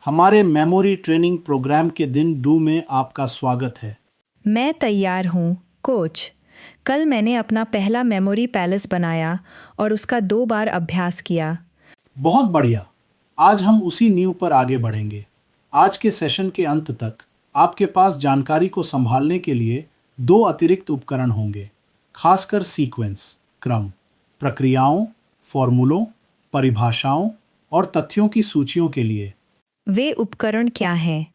हमारे memory training programme के दिन 2 में आपका स्वागत है। मैं तैयार हूँ कोच। कल मैंने अपना पहला मेमोरी पैलेस बनाया और उसका 2 बार अभ्यास किया। बहुत बढ़िया। आज हम उसी नींव पर आगे बढ़ेंगे। आज के सेशन के अंत तक आपके पास जानकारी को संभालने के लिए 2 अतिरिक्त उपकरण होंगे, खासकर सीक्वेंस, क्रम, प्रक्रियाओं, फॉर्मूलों, परिभाषाओं और तथ्यों की सूचियों के लिए। वे उपकरण क्या हैं?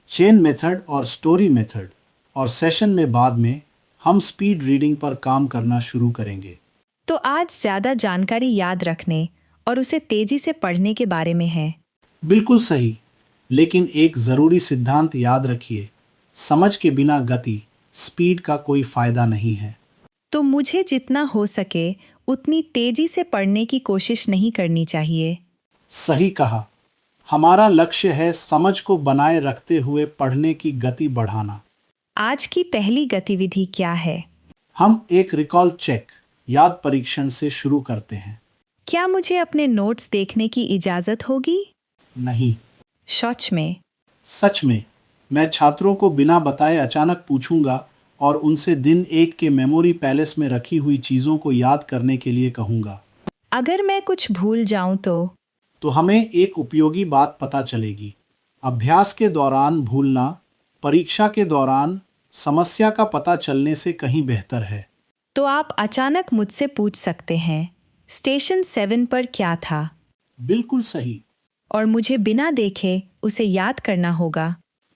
चेन मेथड और स्टोरी मेथड। और सेशन में बाद में हम स्पीड रीडिंग पर काम करना शुरू करेंगे। तो आज ज़्यादा जानकारी याद रखने और उसे तेज़ी से पढ़ने के बारे में है। बिल्कुल सही। लेकिन एक ज़रूरी सिद्धांत याद रखिए, समझ के बिना गति, स्पीड का कोई फायदा नहीं है। तो मुझे जितना हो सके उतनी तेज़ी से पढ़ने की कोशिश नहीं करनी चाहिए। सही कहा। हमारा लक्ष्य है समझ को बनाए रखते हुए पढ़ने की गति बढ़ाना। आज की पहली गतिविधि क्या है? हम एक रिकॉल चेक, याद परीक्षण से शुरू करते हैं। क्या मुझे अपने नोट्स देखने की इजाज़त होगी? नहीं। सच में? सच में। मैं छात्रों को बिना बताए अचानक पूछूंगा और उनसे दिन 1 के मेमोरी पैलेस में रखी हुई चीज़ों को याद करने के लिए कहूंगा। अगर मैं कुछ भूल जाऊं तो हमें एक उपयोगी बात पता चलेगी। अभ्यास के दौरान भूलना, परीक्षा के दौरान समस्या का पता चलने से कहीं बेहतर है। तो आप अचानक मुझसे पूछ सकते हैं, स्टेशन 7 पर क्या था? बिल्कुल सही। और मुझे बिना देखे उसे याद करना होगा।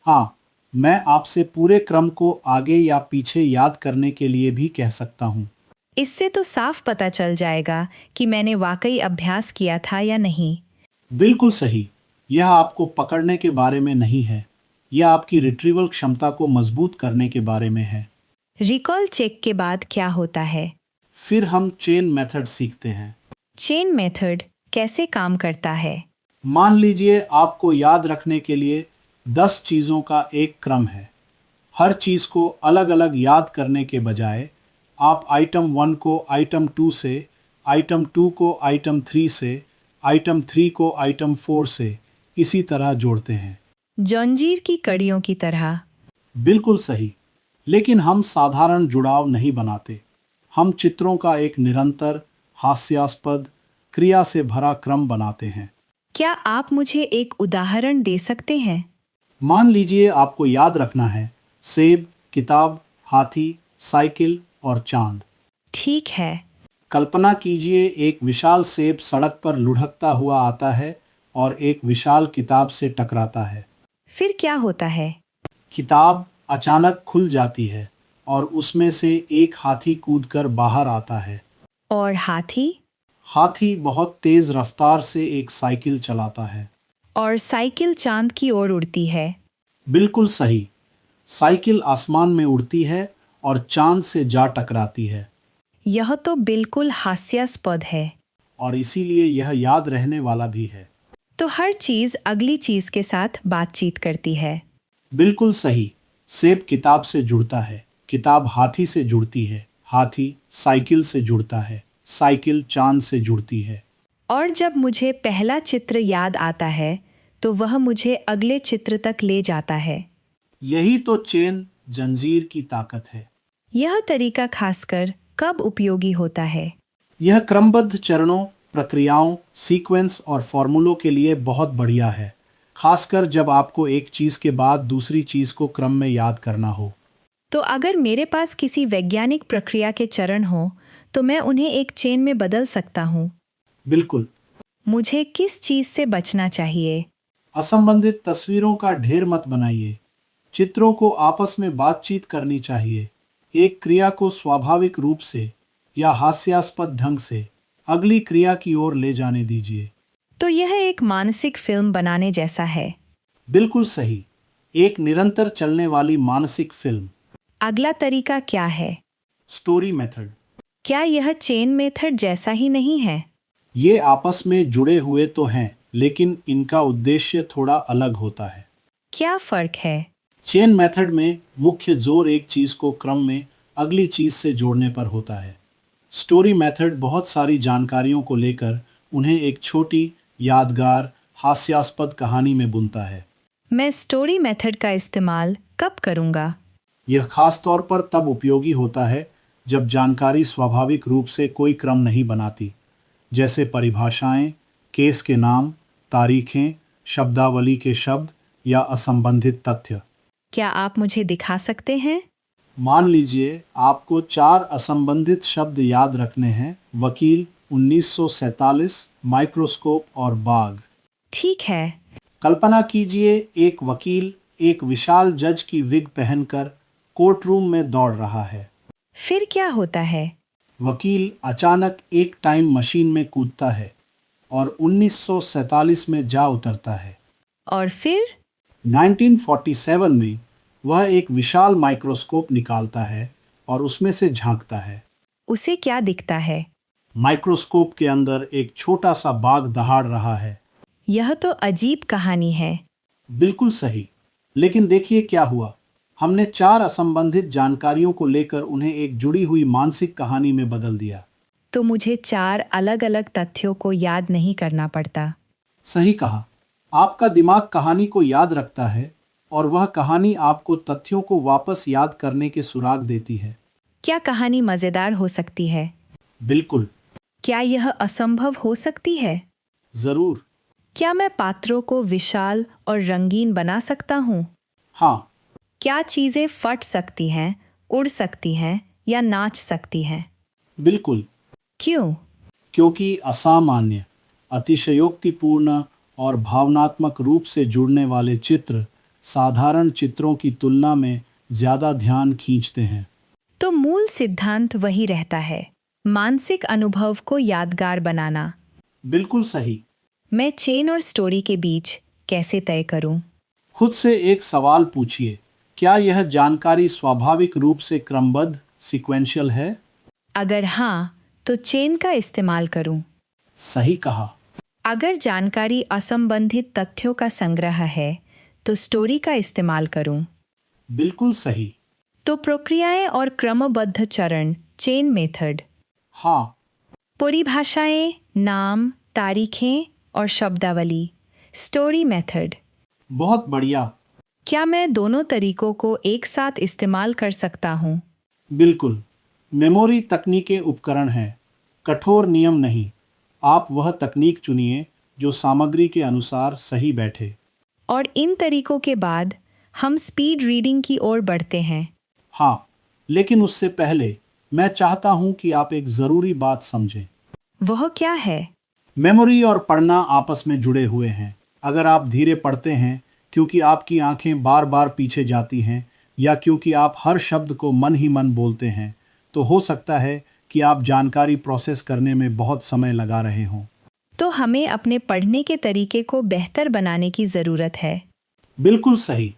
हाँ, मैं आपसे पूरे क्रम को आगे या पीछे याद करने के लिए भी कह सकता हूँ। इससे तो साफ पता चल जाएगा कि मैंने वाकई अभ्यास किया था या नहीं। बिल्कुल सही। यह आपको पकड़ने के बारे में नहीं है, यह आपकी रिट्रीवल क्षमता को मजबूत करने के बारे में है। रिकॉल चेक के बाद क्या होता है? फिर हम चेन मेथड सीखते हैं। चेन मेथड कैसे काम करता है? मान लीजिए आपको याद रखने के लिए 10 चीज़ों का एक क्रम है। हर चीज़ को अलग अलग याद करने के बजाय आप आइटम 1 को आइटम 2 से, आइटम 2 को आइटम 3 से, आइटम 3 को आइटम 4 से इसी तरह जोड़ते हैं। जंजीर की कड़ियों की तरह। बिल्कुल सही। लेकिन हम साधारण जुड़ाव नहीं बनाते। हम चित्रों का एक निरंतर, हास्यास्पद, क्रिया से भरा क्रम बनाते हैं। क्या आप मुझे एक उदाहरण दे सकते हैं? मान लीजिए आपको याद रखना है सेब, किताब, हाथी, साइकिल और चांद। ठीक है। कल्पना कीजिए एक विशाल सेब सड़क पर लुढ़कता हुआ आता है और एक विशाल किताब से टकराता है। फिर क्या होता है? किताब अचानक खुल जाती है और उसमें से एक हाथी कूदकर बाहर आता है। और हाथी? हाथी बहुत तेज रफ्तार से एक साइकिल चलाता है। और साइकिल चांद की ओर उड़ती है। बिल्कुल सही। साइकिल आसमान में उड़ती है और चांद से जा टकराती है। यह तो बिल्कुल हास्यास्पद है। और इसीलिए यह याद रहने वाला भी है। तो हर चीज अगली चीज के साथ बातचीत करती है। बिल्कुल सही। सेब किताब से जुड़ता है, किताब हाथी से जुड़ती है, हाथी साइकिल से जुड़ता है, साइकिल चांद से जुड़ती है। और जब मुझे पहला चित्र याद आता है तो वह मुझे अगले चित्र तक ले जाता है। यही तो चेन जंजीर की ताकत है। यह तरीका खासकर कब उपयोगी होता है? यह क्रमबद्ध चरणों, प्रक्रियाओं, सीक्वेंस और फॉर्मूलों के लिए बहुत बढ़िया है, खासकर जब आपको एक चीज़ के बाद दूसरी चीज़ को क्रम में याद करना हो। तो अगर मेरे पास किसी वैज्ञानिक प्रक्रिया के चरण हो तो मैं उन्हें एक चेन में बदल सकता हूँ। बिल्कुल। मुझे किस चीज से बचना चाहिए? असंबंधित तस्वीरों का ढेर मत बनाइए। चित्रों को आपस में बातचीत करनी चाहिए। एक क्रिया को स्वाभाविक रूप से या हास्यास्पद ढंग से अगली क्रिया की ओर ले जाने दीजिए। तो यह एक मानसिक फिल्म बनाने जैसा है। बिल्कुल सही। एक निरंतर चलने वाली मानसिक फिल्म। अगला तरीका क्या है? Story method. क्या यह चेन मेथड जैसा ही नहीं है? ये आपस में जुड़े हुए तो हैं, लेकिन इनका उद्देश्य थोड़ा अलग होता है। क्या फर्क है? चेन मेथड में मुख्य जोर एक चीज को क्रम में अगली चीज से जोड़ने पर होता है। स्टोरी मेथड बहुत सारी जानकारियों को लेकर उन्हें एक छोटी, यादगार, हास्यास्पद कहानी में बुनता है। मैं स्टोरी मेथड का इस्तेमाल कब करूँगा? यह खास तौर पर तब उपयोगी होता है जब जानकारी स्वाभाविक रूप से कोई क्रम नहीं बनाती, जैसे परिभाषाएं, केस के नाम, तारीखें, शब्दावली के शब्द या असंबंधित तथ्य। क्या आप मुझे दिखा सकते हैं? मान लीजिए आपको 4 असंबंधित शब्द याद रखने हैं: वकील, 1947, माइक्रोस्कोप और बाघ। ठीक है। कल्पना कीजिए एक वकील एक विशाल जज की विग पहनकर कोर्ट रूम में दौड़ रहा है। फिर क्या होता है? वकील अचानक एक टाइम मशीन में कूदता है और 1947 में जा उतरता है। और फिर? 1947 में वह एक विशाल माइक्रोस्कोप निकालता है और उसमें से झांकता है। उसे क्या दिखता है? माइक्रोस्कोप के अंदर एक छोटा सा बाघ दहाड़ रहा है। यह तो अजीब कहानी है। बिल्कुल सही। लेकिन देखिए क्या हुआ। हमने 4 असंबंधित जानकारियों को लेकर उन्हें एक जुड़ी हुई मानसिक कहानी में बदल दिया। तो मुझे 4 अलग-अलग तथ्यों को याद नहीं करना पड़ता। सही कहा। आपका दिमाग कहानी को याद रखता है और वह कहानी आपको तथ्यों को वापस याद करने के सुराग देती है। क्या कहानी मज़ेदार हो सकती है? बिल्कुल। क्या यह असंभव हो सकती है? जरूर। क्या मैं पात्रों को विशाल और रंगीन बना सकता हूँ? हाँ। क्या चीज़ें फट सकती हैं, उड़ सकती हैं या नाच सकती हैं? बिल्कुल। क्यों? क्योंकि असामान्य, अतिशयोक्तिपूर्ण और भावनात्मक रूप से जुड़ने वाले चित्र साधारण चित्रों की तुलना में ज्यादा ध्यान खींचते हैं। तो मूल सिद्धांत वही रहता है, मानसिक अनुभव को यादगार बनाना। बिल्कुल सही। मैं चेन और स्टोरी के बीच कैसे तय करूं? खुद से एक सवाल पूछिए, क्या यह जानकारी स्वाभाविक रूप से क्रमबद्ध, सीक्वेंशियल है? अगर हाँ, तो चेन का इस्तेमाल करूं। सही कहा। अगर जानकारी असंबंधित तथ्यों का संग्रह है, तो स्टोरी का इस्तेमाल करूं। बिल्कुल सही। तो प्रक्रियाएं और क्रमबद्ध चरण, चेन मेथड। हाँ। परिभाषाएं, नाम, तारीखें और शब्दावली, स्टोरी मेथड। बहुत बढ़िया। क्या मैं दोनों तरीकों को एक साथ इस्तेमाल कर सकता हूं? बिल्कुल। मेमोरी तकनीकें उपकरण हैं, कठोर नियम नहीं। आप वह तकनीक चुनिए जो सामग्री के अनुसार सही बैठे। और इन तरीकों के बाद हम स्पीड रीडिंग की ओर बढ़ते हैं। हाँ, लेकिन उससे पहले मैं चाहता हूं कि आप एक ज़रूरी बात समझें। वह क्या है? मेमोरी और पढ़ना आपस में जुड़े हुए हैं। अगर आप धीरे पढ़ते हैं क्योंकि आपकी आंखें बार बार पीछे जाती हैं या क्योंकि आप हर शब्द को मन ही मन बोलते हैं, तो हो सकता है कि आप जानकारी प्रोसेस करने में बहुत समय लगा रहे हों। तो हमें अपने पढ़ने के तरीके को बेहतर बनाने की ज़रूरत है। बिल्कुल सही।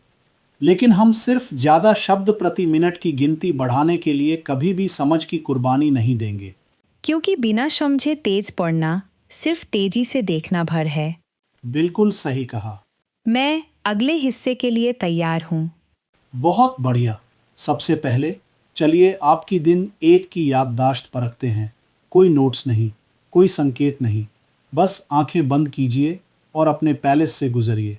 लेकिन हम सिर्फ ज़्यादा शब्द प्रति मिनट की गिनती बढ़ाने के लिए कभी भी समझ की कुर्बानी नहीं देंगे। क्योंकि बिना समझे तेज पढ़ना सिर्फ तेजी से देखना भर है। बिल्कुल सही कहा। मैं अगले हिस्से के लिए तैयार हूँ। बहुत बढ़िया। सबसे पहले चलिए आपकी दिन 1 की याददाश्त परखते हैं। कोई नोट्स नहीं, कोई संकेत नहीं, बस आंखें बंद कीजिए और अपने पैलेस से गुजरिए।